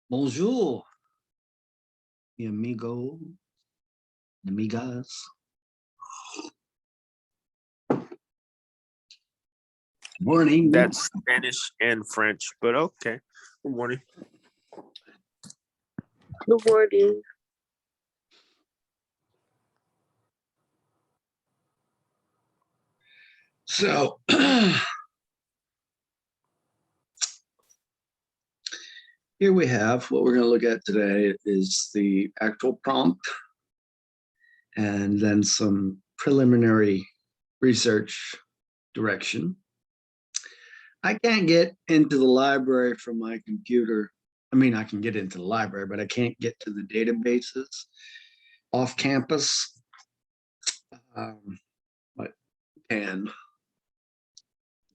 Bonjour, mi amigo, amigas. Morning. That's Spanish and French, but okay. Good morning. Good morning. So here we have what we're going to look at today is the actual prompt and then some preliminary research direction. I can't get into the library from my computer. I mean, I can get into the library, but I can't get to the databases off campus. But can.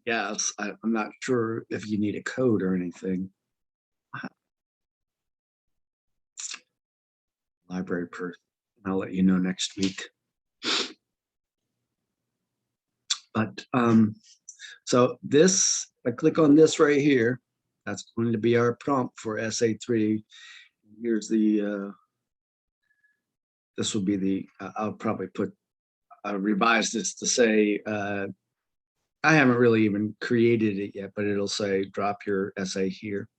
Yes, I'm not sure if you need a code or anything. Library person. I'll let you know next week. But so this, I click on this right here. That's going to be our prompt for essay 3. Here's the, this will be the, I'll probably put, revise this to say, I haven't really even created it yet, but it'll say drop your essay here.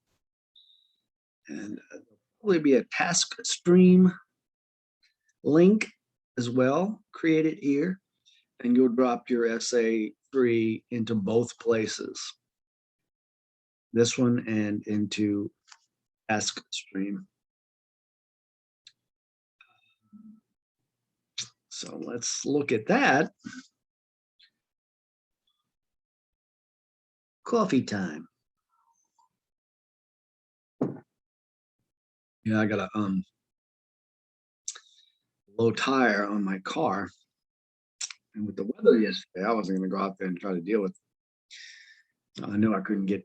And probably be a task stream link as well, create it here, and you'll drop your essay 3 into both places. This one and into task stream. So let's look at that. Coffee time. Yeah, I got a low tire on my car. And with the weather yesterday, I wasn't going to go out there and try to deal with it. I knew I couldn't get.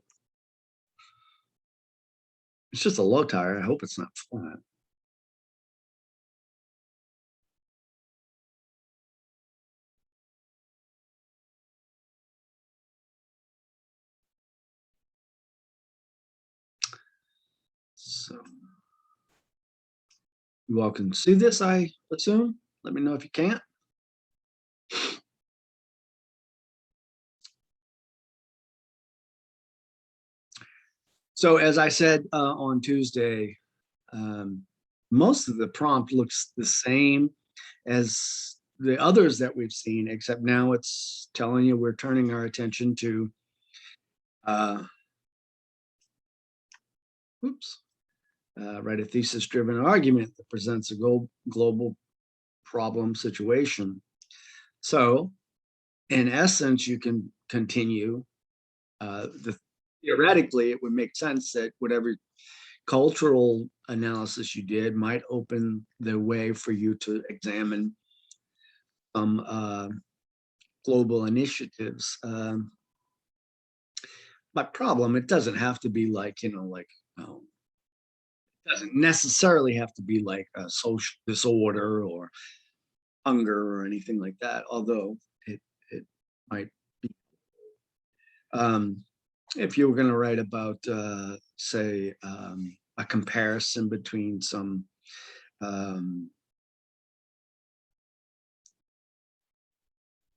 It's just a low tire. I hope it's not flat. So you all can see this, I assume. Let me know if you can't. So as I said on Tuesday, most of the prompt looks the same as the others that we've seen, except now it's telling you we're turning our attention to write a thesis-driven argument that presents a global problem situation. So in essence, you can continue. Theoretically, it would make sense that whatever cultural analysis you did might open the way for you to examine some global initiatives. But problem, it doesn't have to be like, it doesn't necessarily have to be like a social disorder or hunger or anything like that, although it might be. If you were going to write about, say, a comparison between some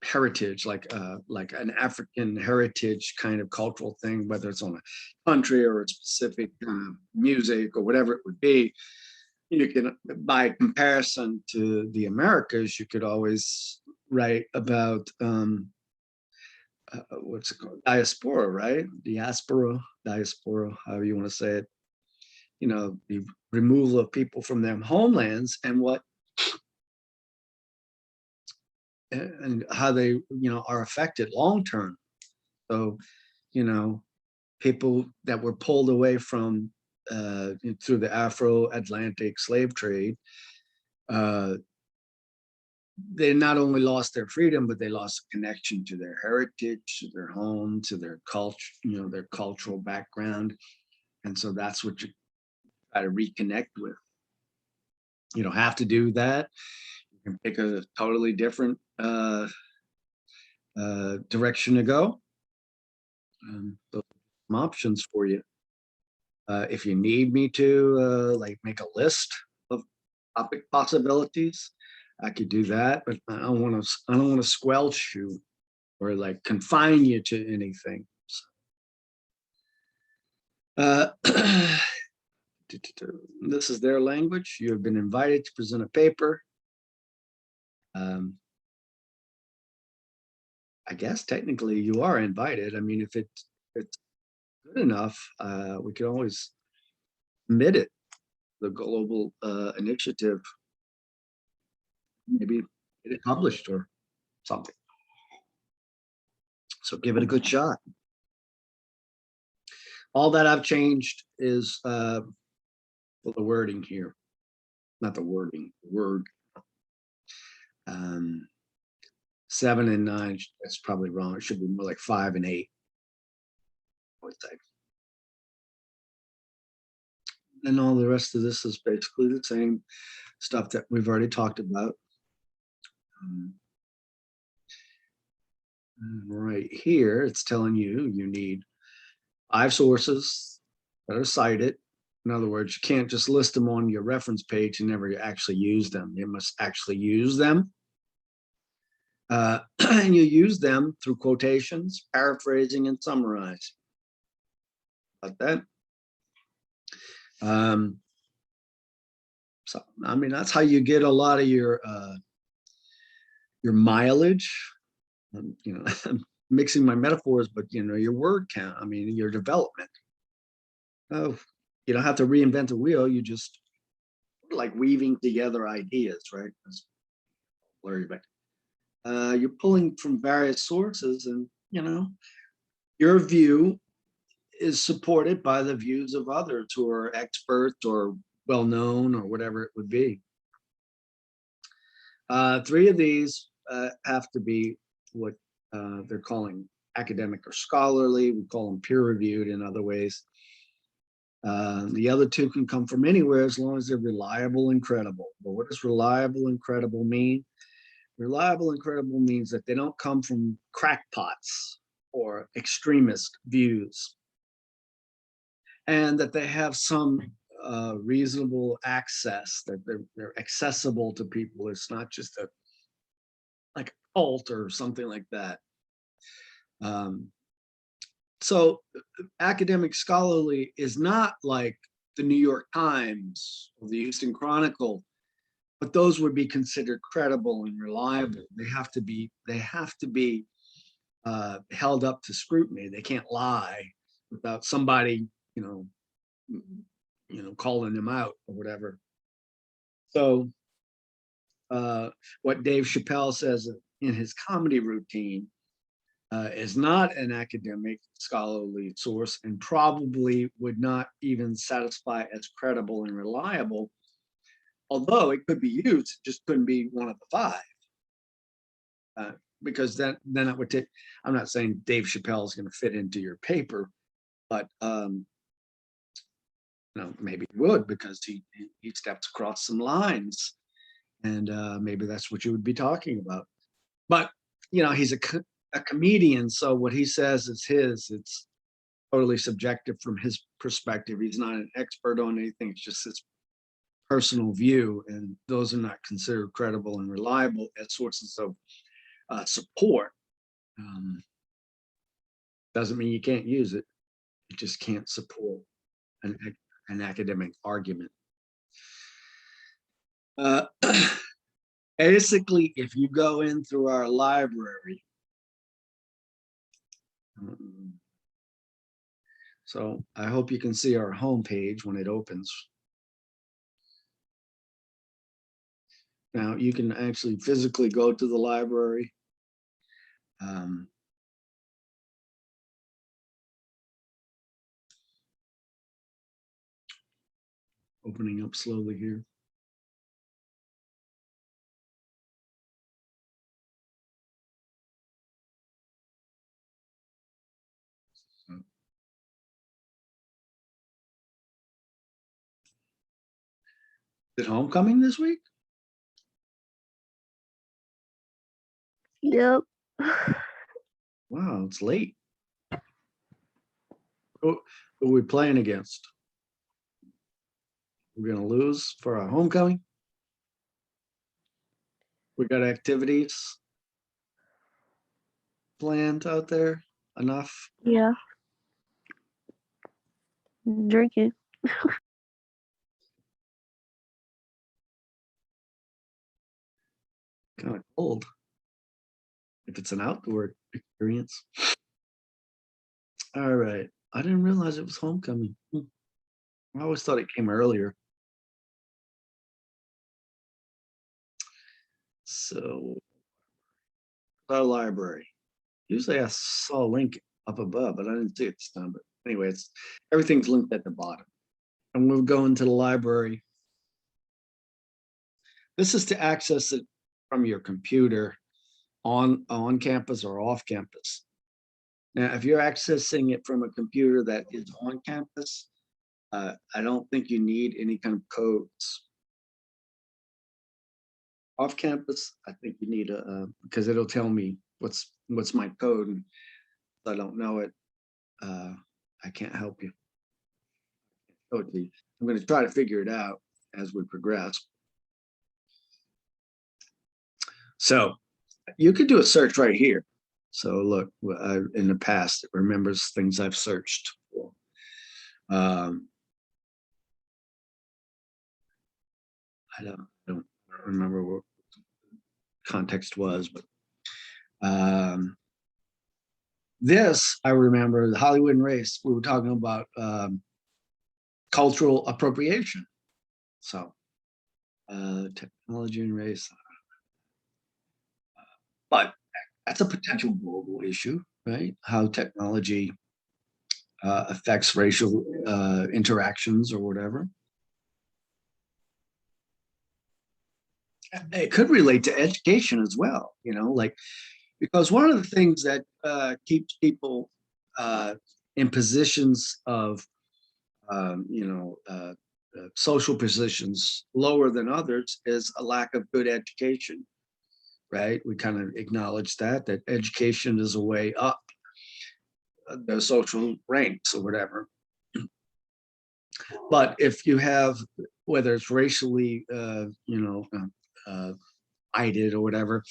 heritage, like an African heritage kind of cultural thing, whether it's on a country or a specific music or whatever it would be, you can, by comparison to the Americas, you could always write about what's it called? Diaspora, right? Diaspora, however you want to say it. The removal of people from their homelands and how they, are affected long term. So, people that were pulled away from through the Afro-Atlantic slave trade, they not only lost their freedom, but they lost a connection to their heritage, to their home, to their culture, their cultural background. And so that's what you try to reconnect with. You don't have to do that. You can pick a totally different direction to go. Those are some options for you. If you need me to, like make a list of topic possibilities, I could do that, but I don't want to squelch you or like confine you to anything. Uh, this is their language. You have been invited to present a paper. Um, I guess technically you are invited. I mean, if it's good enough, we could always submit it, the global initiative, maybe get it published or something. So give it a good shot. All that I've changed is well, the wording here, not the wording, the word. 7 and 9, that's probably wrong. It should be more like 5 and 8. I would say. And all the rest of this is basically the same stuff that we've already talked about. Right here, it's telling you you need 5 sources that are cited. In other words, you can't just list them on your reference page and never actually use them. You must actually use them. And you use them through quotations, paraphrasing, and summarizing. About that. So, I mean, that's how you get a lot of your mileage. You know, I'm mixing my metaphors, but you know, your word count. I mean, your development. Oh, you don't have to reinvent the wheel. You just like weaving together ideas, right? That's blurry, but you're pulling from various sources, and you know, your view is supported by the views of others who are experts or well known or whatever it would be. 3 of these have to be what they're calling academic or scholarly. We call them peer reviewed in other ways. The other 2 can come from anywhere as long as they're reliable and credible. But what does reliable and credible mean? Reliable and credible means that they don't come from crackpots or extremist views, and that they have some reasonable access, that they're accessible to people. It's not just a like cult or something like that. So academic scholarly is not like the New York Times or the Houston Chronicle, but those would be considered credible and reliable. They have to be held up to scrutiny. They can't lie without somebody, calling them out or whatever. So what Dave Chappelle says in his comedy routine is not an academic scholarly source and probably would not even satisfy as credible and reliable, although it could be used, it just couldn't be one of the 5. Because then it would take, I'm not saying Dave Chappelle is going to fit into your paper, but maybe it would, because he steps across some lines, and maybe that's what you would be talking about. But he's a comedian, so what he says is it's totally subjective from his perspective. He's not an expert on anything. It's just his personal view, and those are not considered credible and reliable as sources of support. Doesn't mean you can't use it. You just can't support an academic argument. Basically, if you go in through our library, so I hope you can see our homepage when it opens. Now you can actually physically go to the library. Opening up slowly here. Is it homecoming this week? Yep. Wow, it's late. Who are we playing against? we're gonna lose for our homecoming. We got activities planned out there, enough. Yeah. Drinking. Kind of cold. If it's an outdoor experience. All right. I didn't realize it was homecoming. I always thought it came earlier. So, our library. Usually I saw a link up above, but I didn't see it this time. But anyway, everything's linked at the bottom. And we'll go into the library. This is to access it from your computer on campus or off campus. Now, if you're accessing it from a computer that is on campus, I don't think you need any kind of codes. Off campus, I think you need because it'll tell me what's my code, and if I don't know it, I can't help you. I'm going to try to figure it out as we progress. So you could do a search right here. So look, in the past, it remembers things I've searched for. I don't remember what context was, but this I remember, the Hollywood and Race. We were talking about cultural appropriation. So technology and race, but that's a potential global issue, right? How technology affects racial interactions or whatever. It could relate to education as well, like, because one of the things that keeps people in positions of, social positions lower than others is a lack of good education, right? We kind of acknowledge that education is a way up the social ranks or whatever. But if you have, whether it's racially, ided or whatever,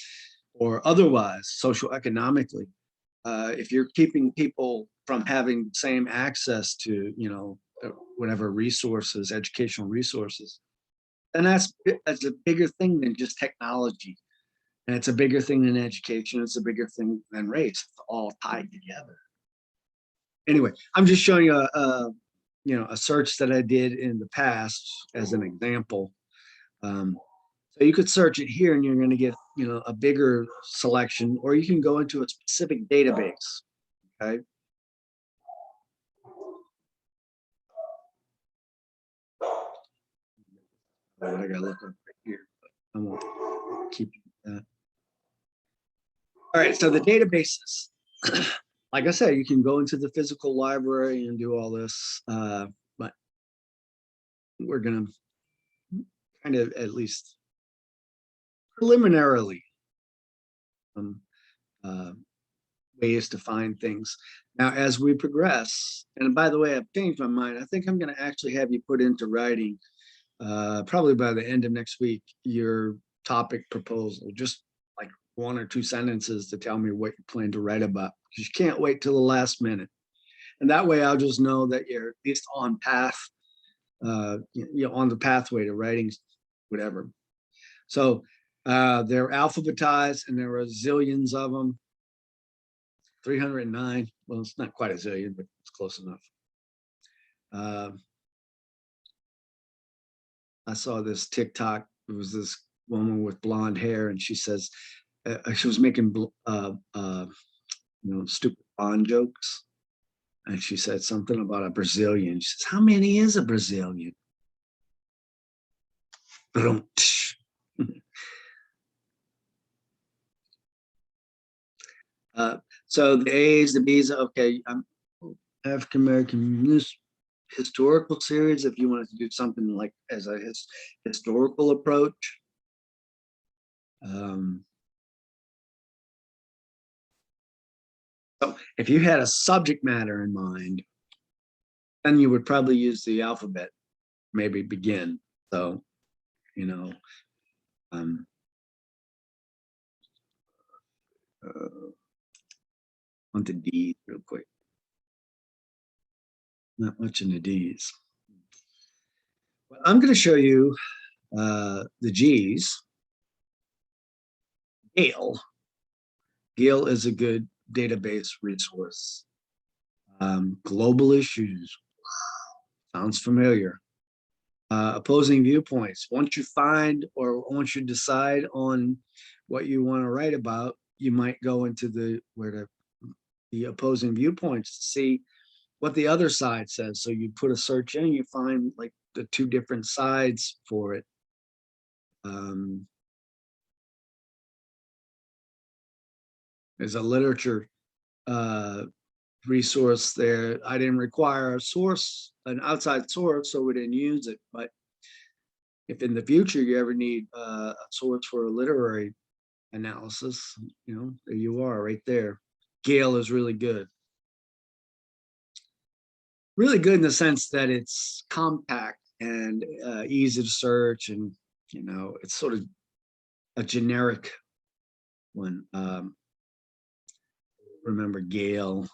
or otherwise socioeconomically, if you're keeping people from having the same access to, whatever resources, educational resources, and that's a bigger thing than just technology. And it's a bigger thing than education. It's a bigger thing than race. It's all tied together. Anyway, I'm just showing you a search that I did in the past as an example. So you could search it here and you're going to get, a bigger selection, or you can go into a specific database. Okay. I got to look up right here, but I won't keep that. All right. So the databases, like I said, you can go into the physical library and do all this, but we're going to kind of, at least preliminarily, ways to find things. Now, as we progress, and by the way, I've changed my mind. I think I'm going to actually have you put into writing, probably by the end of next week, your topic proposal, just like 1 or 2 sentences to tell me what you plan to write about. You can't wait till the last minute. And that way I'll just know that you're at least on path, on the pathway to writing whatever. So they're alphabetized, and there are zillions of them. 309. Well, it's not quite a zillion, but it's close enough. I saw this TikTok. It was this woman with blonde hair, and she says she was making stupid Bond jokes, and she said something about a Brazilian. She says, "How many is a Brazilian?" So the A's, the B's, okay. African American historical series. If you wanted to do something like as a historical approach. So if you had a subject matter in mind, then you would probably use the alphabet maybe begin. So, you know, um, on to D real quick. Not much in the D's. But I'm going to show you the G's. Gale. Gale is a good database resource. Global issues. Sounds familiar. Opposing viewpoints. Once you find or once you decide on what you want to write about, you might go into the opposing viewpoints to see what the other side says. So you put a search in, you find like the two different sides for it. There's a literature resource there. I didn't require a source, an outside source, so we didn't use it. But if in the future you ever need a source for a literary analysis, there you are right there. Gale is really good. Really good in the sense that it's compact and easy to search, and it's sort of a generic one. Remember Gale.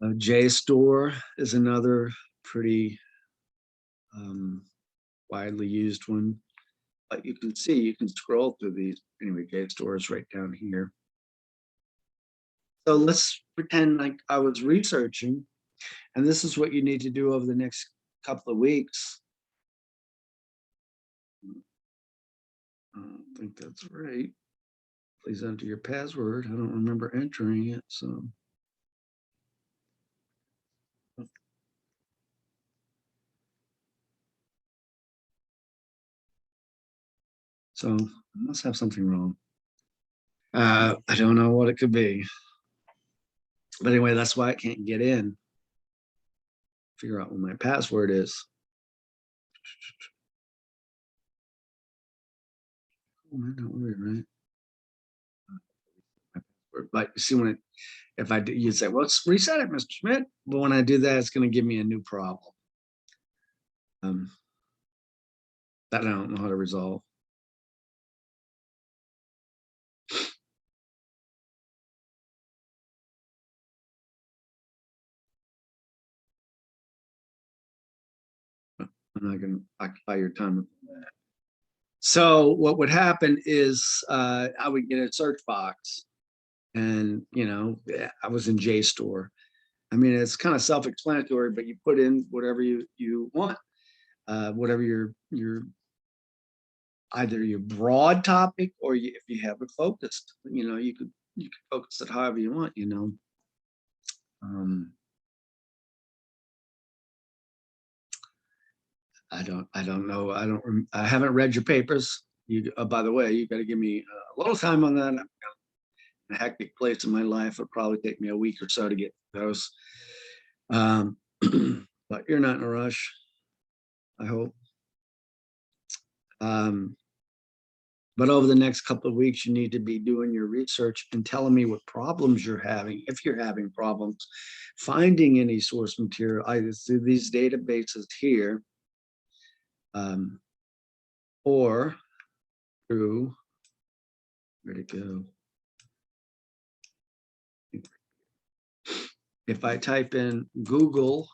JSTOR is another pretty widely used one. But you can see, you can scroll through these. Anyway, JSTOR is right down here. So let's pretend like I was researching, and this is what you need to do over the next couple of weeks. I don't think that's right. Please enter your password. I don't remember entering it, so. So I must have something wrong. I don't know what it could be. But anyway, that's why I can't get in. Figure out what my password is. Oh, I don't really, right? But you see, if I do, you say, well, let's reset it, Mr. Schmidt. But when I do that, it's going to give me a new problem. That I don't know how to resolve. I'm not going to occupy your time with that. So what would happen is I would get a search box, and I was in JSTOR. I mean, it's kind of self-explanatory, but you put in whatever you want, whatever your either your broad topic, or if you have it focused, you could focus it however you want. I don't know. I haven't read your papers. By the way, you got to give me a little time on that. I'm in a hectic place in my life. It'll probably take me a week or so to get those. But you're not in a rush, I hope. But over the next couple of weeks, you need to be doing your research and telling me what problems you're having, if you're having problems, finding any source material, either through these databases here, or through, where'd it go? If I type in Google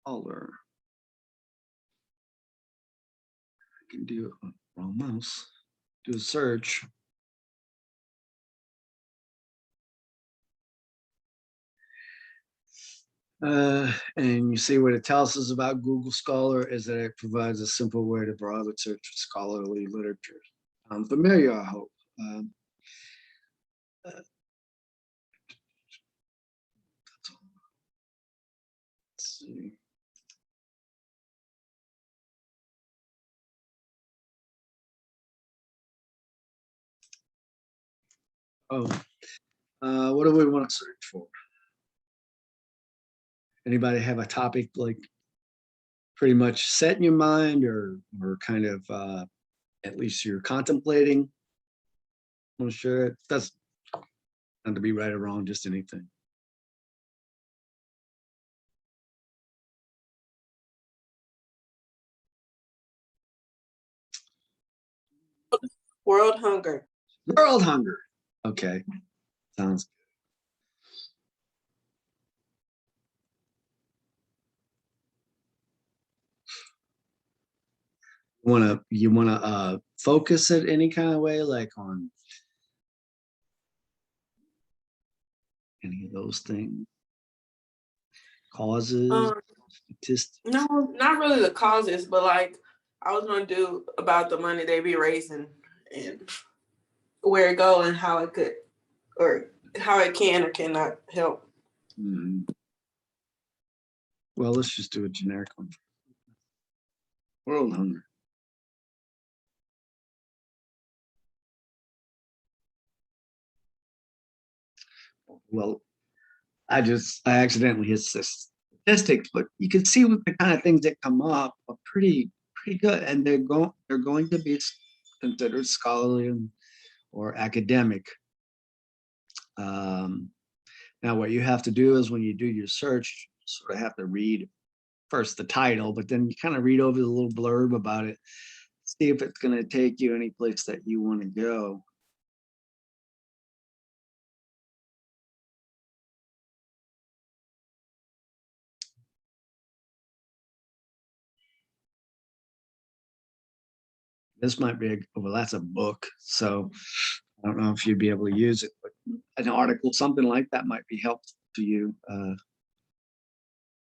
Scholar, I can do wrong mouse, do a search. And you see what it tells us about Google Scholar is that it provides a simple way to broadly search for scholarly literature. I'm familiar, I hope. Let's see. Oh, what do we want to search for? Anybody have a topic like pretty much set in your mind, or kind of at least you're contemplating? I'm sure it does not to be right or wrong, just anything. World hunger. World hunger. Okay, sounds good. You wanna focus it any kind of way, like on any of those things? Causes, statistics. No, not really the causes, but like I was gonna do about the money they be raising and where it go and how it could or how it can or cannot help. Mhm. Well, let's just do a generic one. World hunger. Well, I accidentally hit statistics, but you can see what the kind of things that come up are pretty good, and they're going to be considered scholarly or academic. Um, Now, what you have to do is when you do your search, you sort of have to read first the title, but then you kind of read over the little blurb about it, see if it's going to take you any place that you want to go. This might be well, that's a book, so I don't know if you'd be able to use it, but an article, something like that might be helpful to you.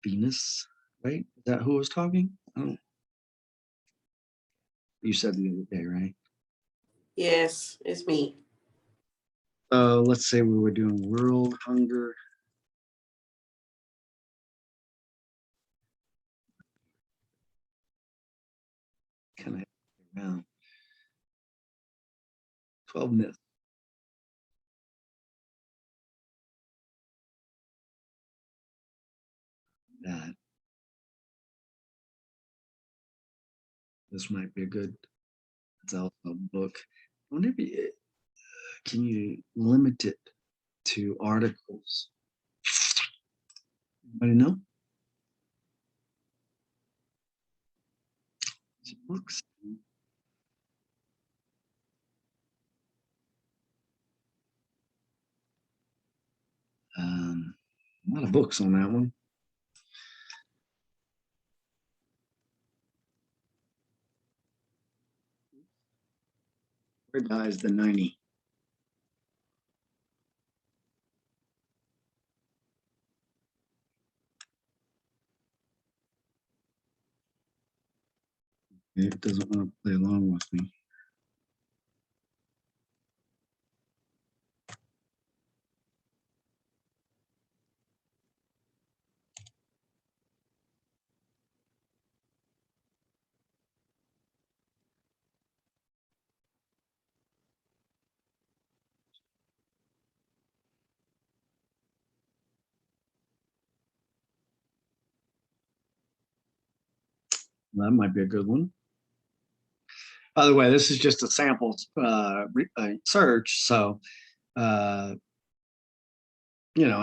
Venus, right? Is that who was talking? Oh, you said the other day, right? Yes, it's me. Let's say we were doing world hunger. Kind of around 12 minutes. That this might be a good. It's also a book. I wonder if you, can you limit it to articles? Anybody know? Books. A lot of books on that one. Where dies the 90? It doesn't want to play along with me. That might be a good one. By the way, this is just a sample search. So, in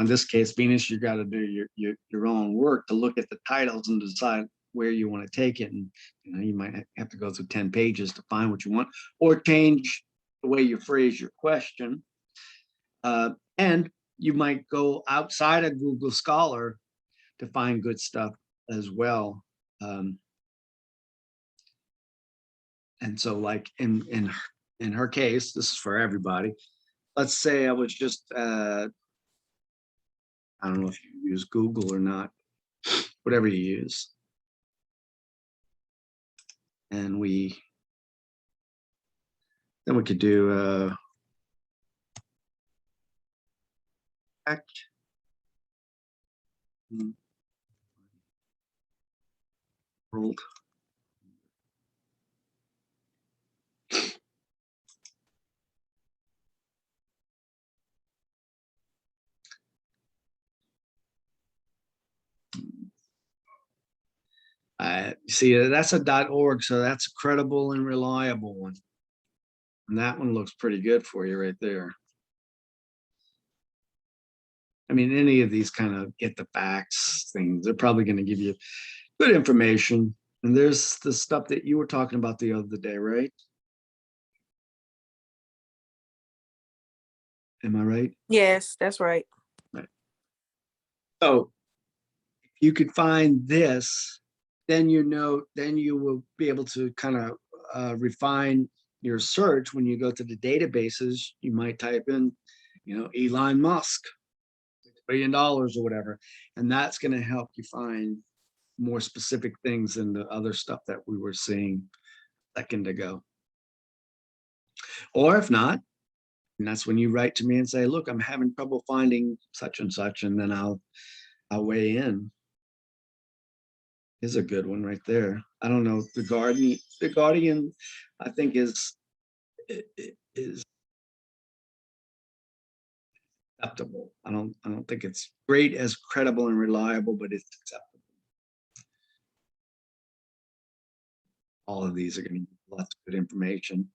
this case, Venus, you got to do your own work to look at the titles and decide where you want to take it. And you might have to go through 10 pages to find what you want, or change the way you phrase your question. And you might go outside of Google Scholar to find good stuff as well. And so, like in her case, this is for everybody. Let's say I was just I don't know if you use Google or not, whatever you use, and then we could do world. See, that's a .org, so that's a credible and reliable one. And that one looks pretty good for you right there. I mean, any of these kind of get the facts things, they're probably going to give you good information. And there's the stuff that you were talking about the other day, right? Am I right? Yes, that's right. So if you could find this, then then you will be able to kind of refine your search. When you go to the databases, you might type in, Elon Musk, $6 billion or whatever, and that's going to help you find more specific things than the other stuff that we were seeing a second ago. Or if not, and that's when you write to me and say, look, I'm having trouble finding such and such, and then I'll weigh in. Is a good one right there. I don't know. The Guardian, I think is acceptable. I don't think it's great as credible and reliable, but it's acceptable. All of these are going to give lots of good information.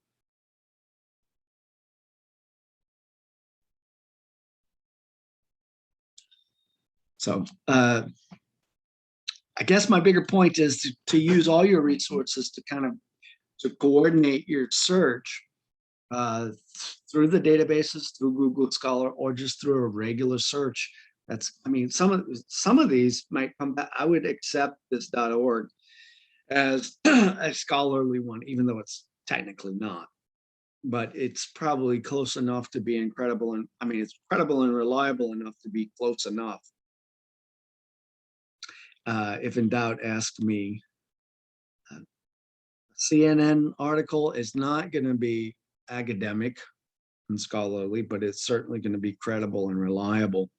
So I guess my bigger point is to use all your resources to to coordinate your search through the databases, through Google Scholar, or just through a regular search. I mean, some of these might come back. I would accept this .org as a scholarly one, even though it's technically not. But it's probably close enough to be incredible, and I mean, it's credible and reliable enough to be close enough. If in doubt, ask me. CNN article is not going to be academic and scholarly, but it's certainly going to be credible and reliable.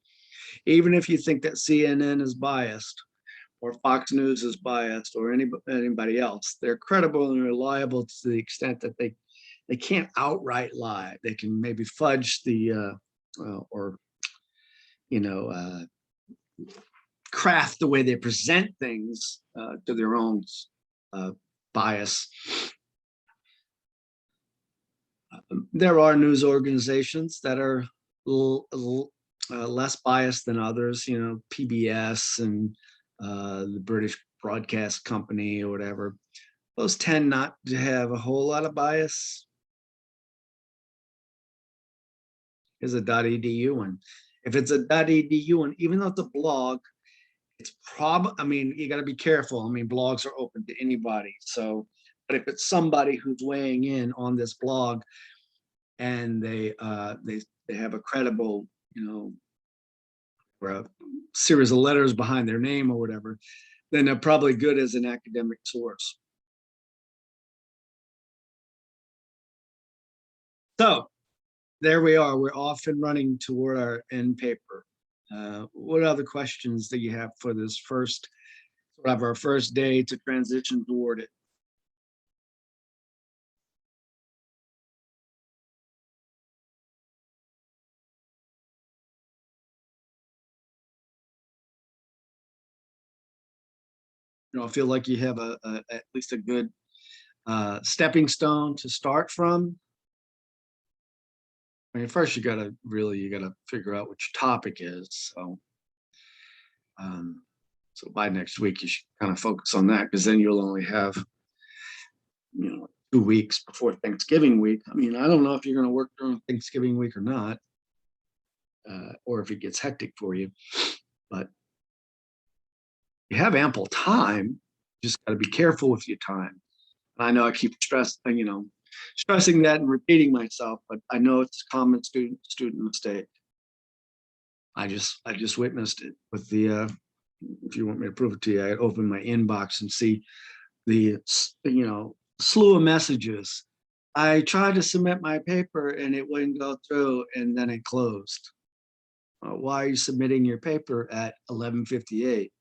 Even if you think that CNN is biased or Fox News is biased or anybody else, they're credible and reliable to the extent that they can't outright lie. They can maybe fudge the craft the way they present things to their own bias. There are news organizations that are less biased than others, PBS and the British Broadcast Company or whatever. Those tend not to have a whole lot of bias. Here's a .edu one. If it's a .edu one, even though it's a blog, it's I mean, you got to be careful. I mean, blogs are open to anybody. So, but if it's somebody who's weighing in on this blog and they have a credible, or a series of letters behind their name or whatever, then they're probably good as an academic source. So there we are. We're off and running toward our end paper. What other questions do you have for this first, sort of our first day to transition toward it? I feel like you have at least a good stepping stone to start from. I mean, first you gotta figure out what your topic is. So, so by next week you should kind of focus on that, because then you'll only have, 2 weeks before Thanksgiving week. I mean, I don't know if you're going to work during Thanksgiving week or not, or if it gets hectic for you, but you have ample time. You just got to be careful with your time. I know I keep stressing that and repeating myself, but I know it's a common student mistake. I just witnessed it with the, if you want me to prove it to you, I open my inbox and see the, slew of messages. I tried to submit my paper and it wouldn't go through, and then it closed. Why are you submitting your paper at 11:58?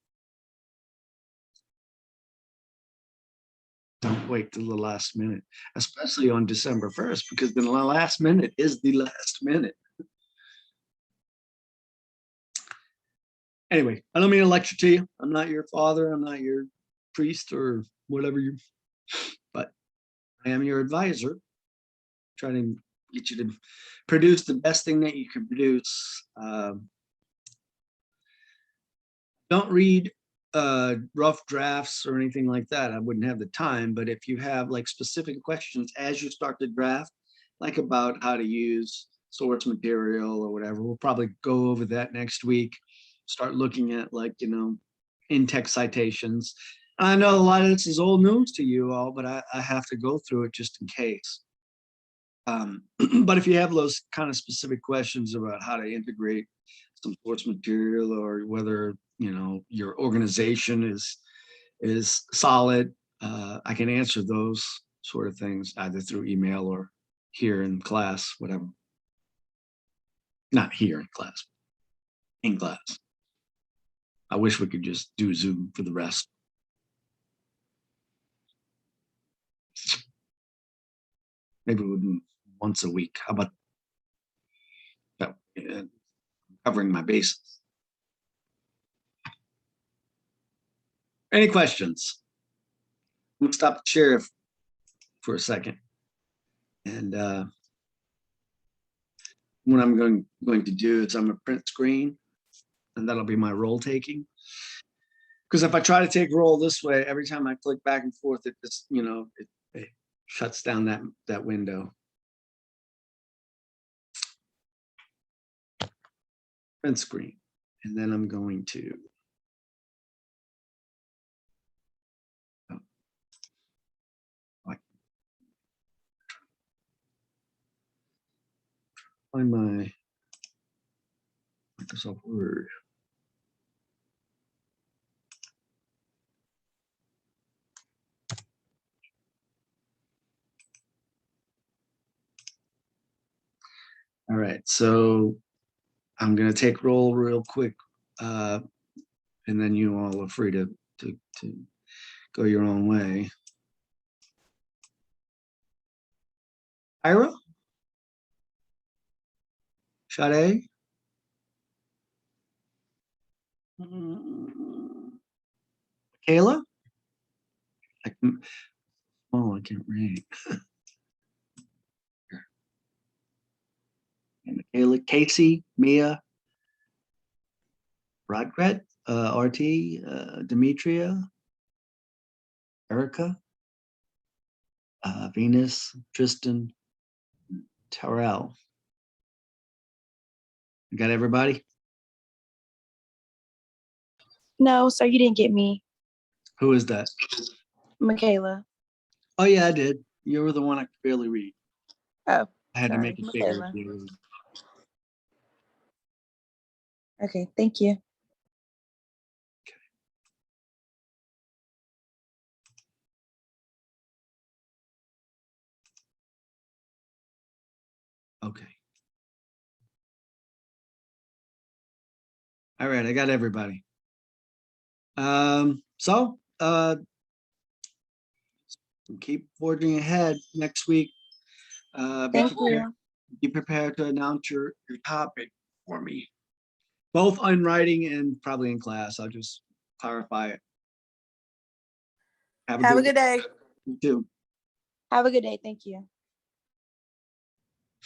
Don't wait till the last minute, especially on December 1st, because the last minute is the last minute. Anyway, I don't mean to lecture to you. I'm not your father. I'm not your priest or whatever but I am your advisor, try to get you to produce the best thing that you can produce. Don't read rough drafts or anything like that. I wouldn't have the time, but if you have like specific questions as you start the draft, like about how to use source material or whatever, we'll probably go over that next week. Start looking at like, in-text citations. I know a lot of this is old news to you all, but I have to go through it just in case. But if you have those kind of specific questions about how to integrate some source material or whether, your organization is solid, I can answer those sort of things either through email or here in class, whatever. Not here in class, in class. I wish we could just do Zoom for the rest. Maybe we'll do once a week. How about that? Covering my bases. Any questions? I'm gonna stop the share for a second. And what I'm going to do is I'm gonna print screen, and that'll be my roll taking. Because if I try to take roll this way, every time I click back and forth, it just, it shuts down that window. Print screen, and then I'm going to find my Microsoft Word. All right, so I'm gonna take roll real quick, and then you all are free to go your own way. Ira? Sade? Kayla? Oh, I can't read. Michaela, Casey, Mia, Rodgret, RT, Demetria, Erica, Venus, Tristan, Terrell. You got everybody? No, sir, you didn't get me. Who is that? Michaela. Oh yeah, I did. You were the one I could barely read. Oh, I had to sorry, make it bigger. Michaela. Okay, thank you. Okay. All right, I got everybody. So keep forging ahead next week. Thank you. Be prepared to announce your topic for me, both on writing and probably in class. I'll just clarify it. Have a good day. You too. Have a good day. Thank you.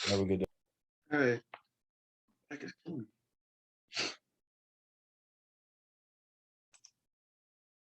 Have a good day. All right.